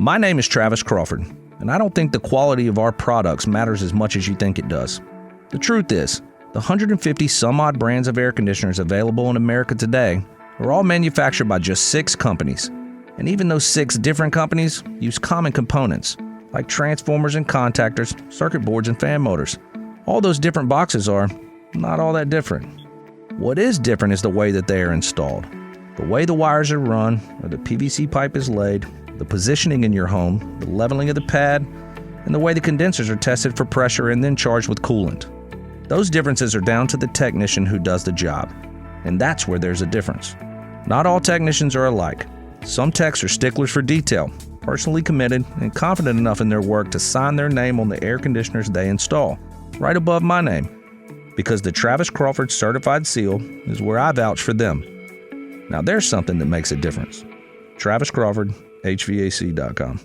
My name is Travis Crawford, and I don't think the quality of our products matters as much as you think it does. The truth is, the 150 some odd brands of air conditioners available in America today are all manufactured by just 6 companies. And even those 6 different companies use common components, like transformers and contactors, circuit boards and fan motors. All those different boxes are not all that different. What is different is the way that they are installed. The way the wires are run, or the PVC pipe is laid, the positioning in your home, the leveling of the pad, and the way the condensers are tested for pressure and then charged with coolant. Those differences are down to the technician who does the job, and that's where there's a difference. Not all technicians are alike. Some techs are sticklers for detail, personally committed, and confident enough in their work to sign their name on the air conditioners they install, right above my name, because the Travis Crawford Certified Seal is where I vouch for them. Now there's something that makes a difference. Travis Crawford, HVAC.com.